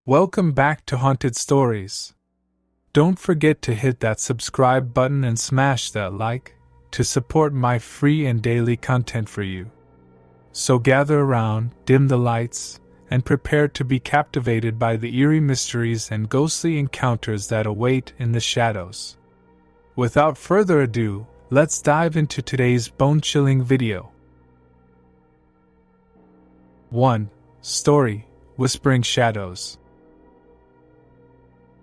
Welcome back to Haunted Stories. Don't forget to hit that subscribe button and smash that like to support my free and daily content for you. So gather around, dim the lights, and prepare to be captivated by the eerie mysteries and ghostly encounters that await in the shadows. Without further ado, let's dive into today's bone-chilling video. 1. Story: Whispering Shadows.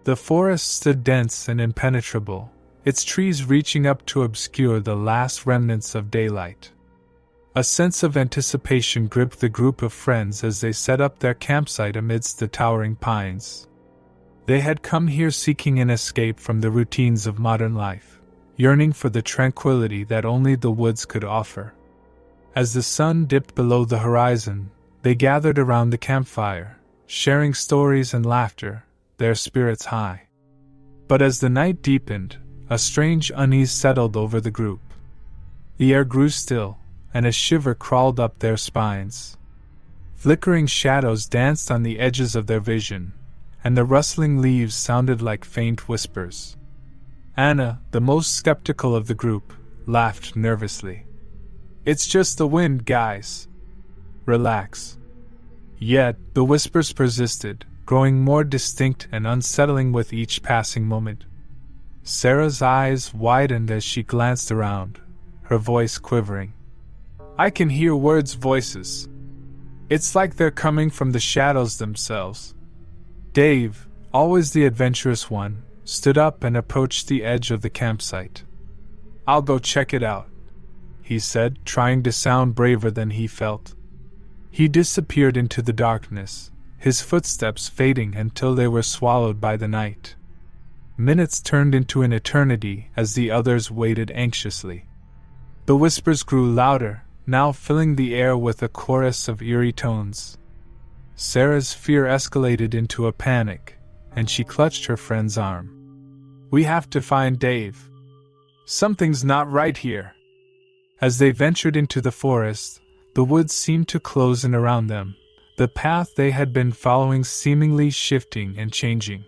The forest stood dense and impenetrable, its trees reaching up to obscure the last remnants of daylight. A sense of anticipation gripped the group of friends as they set up their campsite amidst the towering pines. They had come here seeking an escape from the routines of modern life, yearning for the tranquility that only the woods could offer. As the sun dipped below the horizon, they gathered around the campfire, sharing stories and laughter, their spirits high. But as the night deepened, a strange unease settled over the group. The air grew still, and a shiver crawled up their spines. Flickering shadows danced on the edges of their vision, and the rustling leaves sounded like faint whispers. Anna, the most skeptical of the group, laughed nervously. "It's just the wind, guys. Relax." Yet, the whispers persisted, growing more distinct and unsettling with each passing moment. Sarah's eyes widened as she glanced around, her voice quivering. "I can hear voices. It's like they're coming from the shadows themselves." Dave, always the adventurous one, stood up and approached the edge of the campsite. "I'll go check it out," he said, trying to sound braver than he felt. He disappeared into the darkness, his footsteps fading until they were swallowed by the night. Minutes turned into an eternity as the others waited anxiously. The whispers grew louder, now filling the air with a chorus of eerie tones. Sarah's fear escalated into a panic, and she clutched her friend's arm. "We have to find Dave. Something's not right here." As they ventured into the forest, the woods seemed to close in around them, the path they had been following seemingly shifting and changing.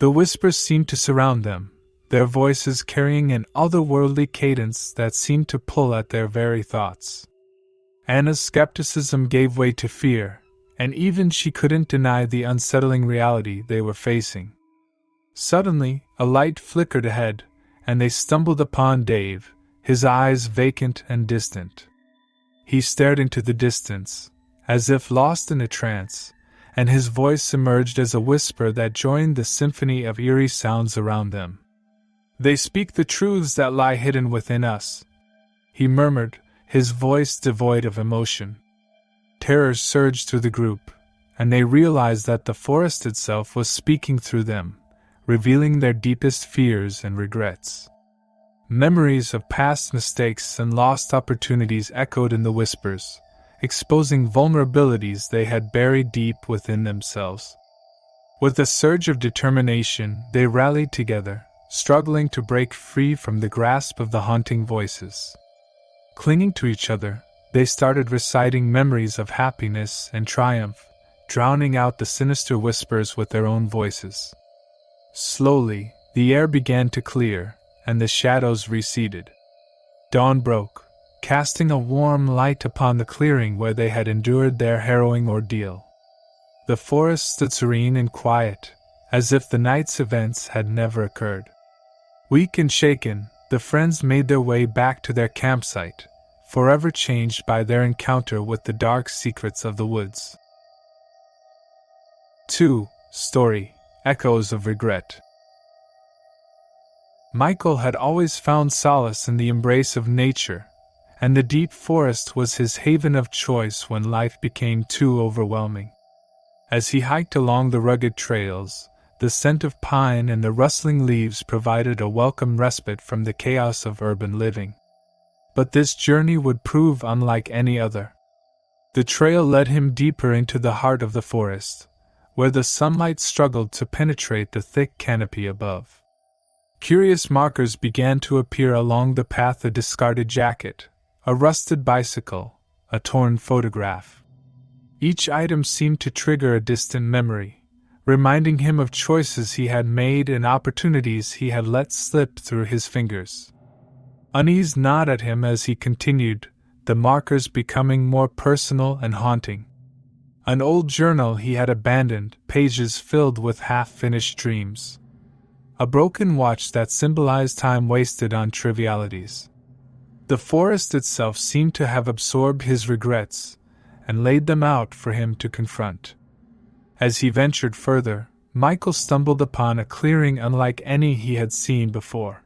The whispers seemed to surround them, their voices carrying an otherworldly cadence that seemed to pull at their very thoughts. Anna's skepticism gave way to fear, and even she couldn't deny the unsettling reality they were facing. Suddenly, a light flickered ahead, and they stumbled upon Dave, his eyes vacant and distant. He stared into the distance, as if lost in a trance, and his voice emerged as a whisper that joined the symphony of eerie sounds around them. "They speak the truths that lie hidden within us," he murmured, his voice devoid of emotion. Terror surged through the group, and they realized that the forest itself was speaking through them, revealing their deepest fears and regrets. Memories of past mistakes and lost opportunities echoed in the whispers, exposing vulnerabilities they had buried deep within themselves. With a surge of determination, they rallied together, struggling to break free from the grasp of the haunting voices. Clinging to each other, they started reciting memories of happiness and triumph, drowning out the sinister whispers with their own voices. Slowly, the air began to clear, and the shadows receded. Dawn broke, casting a warm light upon the clearing where they had endured their harrowing ordeal. The forest stood serene and quiet, as if the night's events had never occurred. Weak and shaken, the friends made their way back to their campsite, forever changed by their encounter with the dark secrets of the woods. 2. Story: Echoes of Regret. Michael had always found solace in the embrace of nature, and the deep forest was his haven of choice when life became too overwhelming. As he hiked along the rugged trails, the scent of pine and the rustling leaves provided a welcome respite from the chaos of urban living. But this journey would prove unlike any other. The trail led him deeper into the heart of the forest, where the sunlight struggled to penetrate the thick canopy above. Curious markers began to appear along the path: a discarded jacket, a rusted bicycle, a torn photograph. Each item seemed to trigger a distant memory, reminding him of choices he had made and opportunities he had let slip through his fingers. Unease gnawed at him as he continued, the markers becoming more personal and haunting. An old journal he had abandoned, pages filled with half-finished dreams. A broken watch that symbolized time wasted on trivialities. The forest itself seemed to have absorbed his regrets and laid them out for him to confront. As he ventured further, Michael stumbled upon a clearing unlike any he had seen before.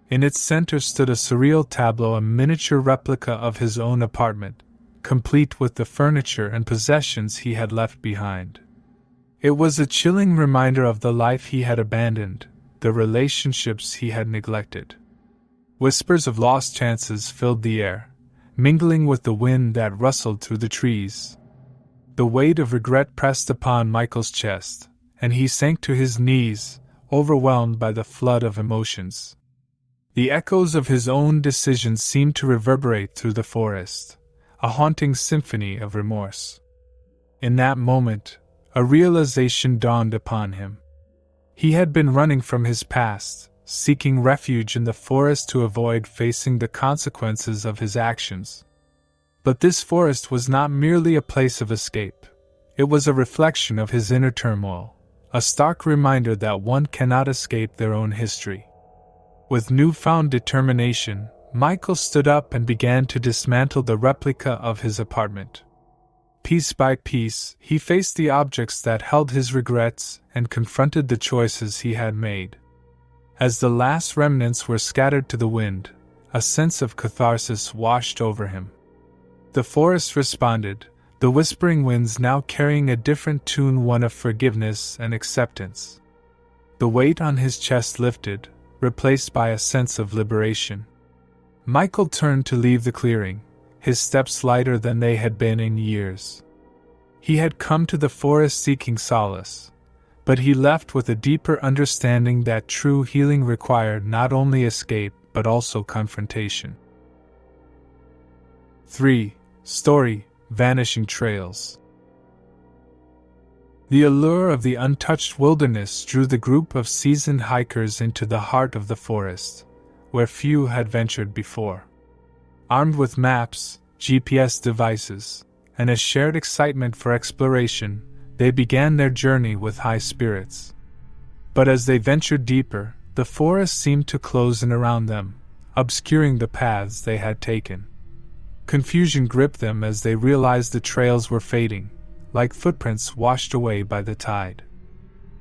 In its center stood a surreal tableau, a miniature replica of his own apartment, complete with the furniture and possessions he had left behind. It was a chilling reminder of the life he had abandoned, the relationships he had neglected. Whispers of lost chances filled the air, mingling with the wind that rustled through the trees. The weight of regret pressed upon Michael's chest, and he sank to his knees, overwhelmed by the flood of emotions. The echoes of his own decisions seemed to reverberate through the forest, a haunting symphony of remorse. In that moment, a realization dawned upon him. He had been running from his past, seeking refuge in the forest to avoid facing the consequences of his actions. But this forest was not merely a place of escape. It was a reflection of his inner turmoil, a stark reminder that one cannot escape their own history. With newfound determination, Michael stood up and began to dismantle the replica of his apartment. Piece by piece, he faced the objects that held his regrets and confronted the choices he had made. As the last remnants were scattered to the wind, a sense of catharsis washed over him. The forest responded, the whispering winds now carrying a different tune, one of forgiveness and acceptance. The weight on his chest lifted, replaced by a sense of liberation. Michael turned to leave the clearing, his steps lighter than they had been in years. He had come to the forest seeking solace, but he left with a deeper understanding that true healing required not only escape but also confrontation. 3. Story: Vanishing Trails. The allure of the untouched wilderness drew the group of seasoned hikers into the heart of the forest, where few had ventured before. Armed with maps, GPS devices, and a shared excitement for exploration, they began their journey with high spirits. But as they ventured deeper, the forest seemed to close in around them, obscuring the paths they had taken. Confusion gripped them as they realized the trails were fading, like footprints washed away by the tide.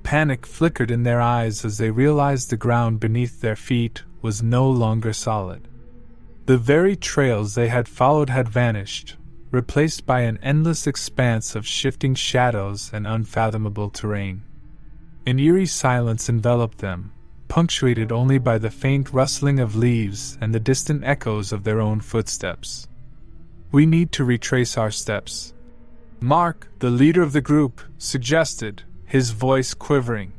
Panic flickered in their eyes as they realized the ground beneath their feet was no longer solid. The very trails they had followed had vanished, replaced by an endless expanse of shifting shadows and unfathomable terrain. An eerie silence enveloped them, punctuated only by the faint rustling of leaves and the distant echoes of their own footsteps. "We need to retrace our steps," Mark, the leader of the group, suggested, his voice quivering.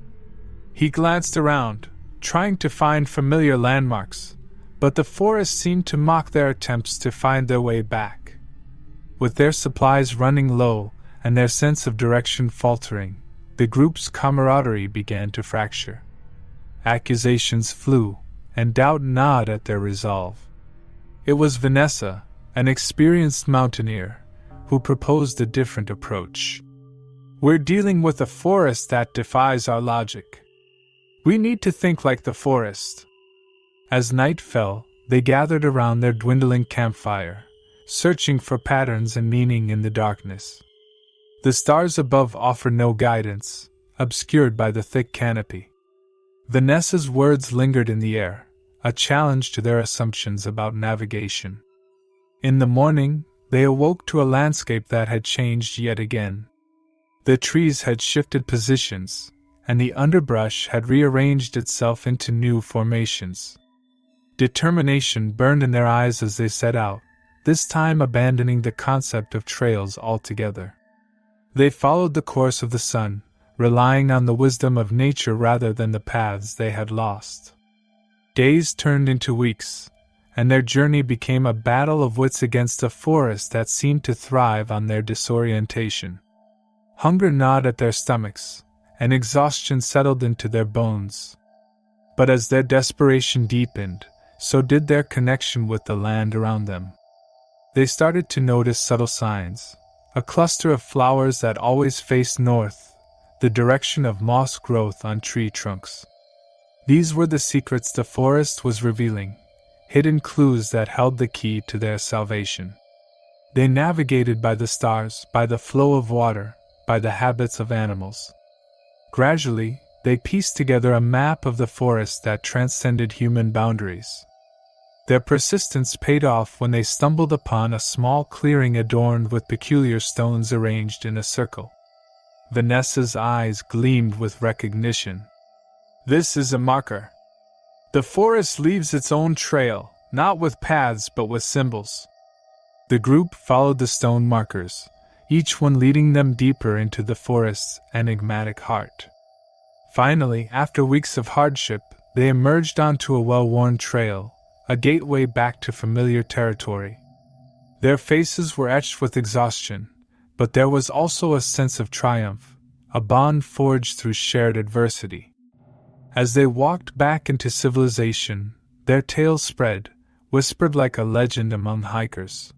He glanced around, trying to find familiar landmarks, but the forest seemed to mock their attempts to find their way back. With their supplies running low and their sense of direction faltering, the group's camaraderie began to fracture. Accusations flew, and doubt gnawed at their resolve. It was Vanessa, an experienced mountaineer, who proposed a different approach. "We're dealing with a forest that defies our logic. We need to think like the forest." As night fell, they gathered around their dwindling campfire, searching for patterns and meaning in the darkness. The stars above offered no guidance, obscured by the thick canopy. Vanessa's words lingered in the air, a challenge to their assumptions about navigation. In the morning, they awoke to a landscape that had changed yet again. The trees had shifted positions, and the underbrush had rearranged itself into new formations. Determination burned in their eyes as they set out, this time abandoning the concept of trails altogether. They followed the course of the sun, relying on the wisdom of nature rather than the paths they had lost. Days turned into weeks, and their journey became a battle of wits against a forest that seemed to thrive on their disorientation. Hunger gnawed at their stomachs, and exhaustion settled into their bones. But as their desperation deepened, so did their connection with the land around them. They started to notice subtle signs: a cluster of flowers that always faced north, the direction of moss growth on tree trunks. These were the secrets the forest was revealing, hidden clues that held the key to their salvation. They navigated by the stars, by the flow of water, by the habits of animals. Gradually, they pieced together a map of the forest that transcended human boundaries. Their persistence paid off when they stumbled upon a small clearing adorned with peculiar stones arranged in a circle. Vanessa's eyes gleamed with recognition. "This is a marker. The forest leaves its own trail, not with paths but with symbols." The group followed the stone markers, each one leading them deeper into the forest's enigmatic heart. Finally, after weeks of hardship, they emerged onto a well-worn trail, a gateway back to familiar territory. Their faces were etched with exhaustion, but there was also a sense of triumph, a bond forged through shared adversity. As they walked back into civilization, their tales spread, whispered like a legend among hikers.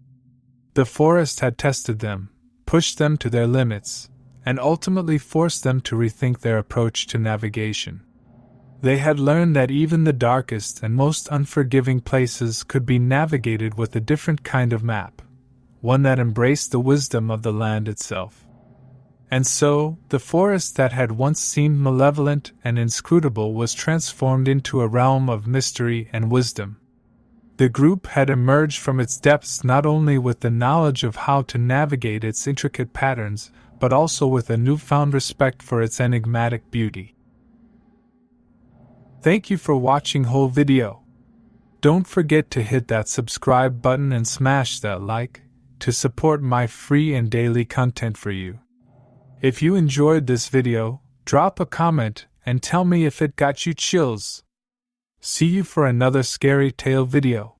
The forest had tested them, pushed them to their limits, and ultimately forced them to rethink their approach to navigation. They had learned that even the darkest and most unforgiving places could be navigated with a different kind of map, one that embraced the wisdom of the land itself. And so, the forest that had once seemed malevolent and inscrutable was transformed into a realm of mystery and wisdom. The group had emerged from its depths not only with the knowledge of how to navigate its intricate patterns, but also with a newfound respect for its enigmatic beauty. Thank you for watching whole video. Don't forget to hit that subscribe button and smash that like to support my free and daily content for you. If you enjoyed this video, drop a comment and tell me if it got you chills. See you for another scary tale video.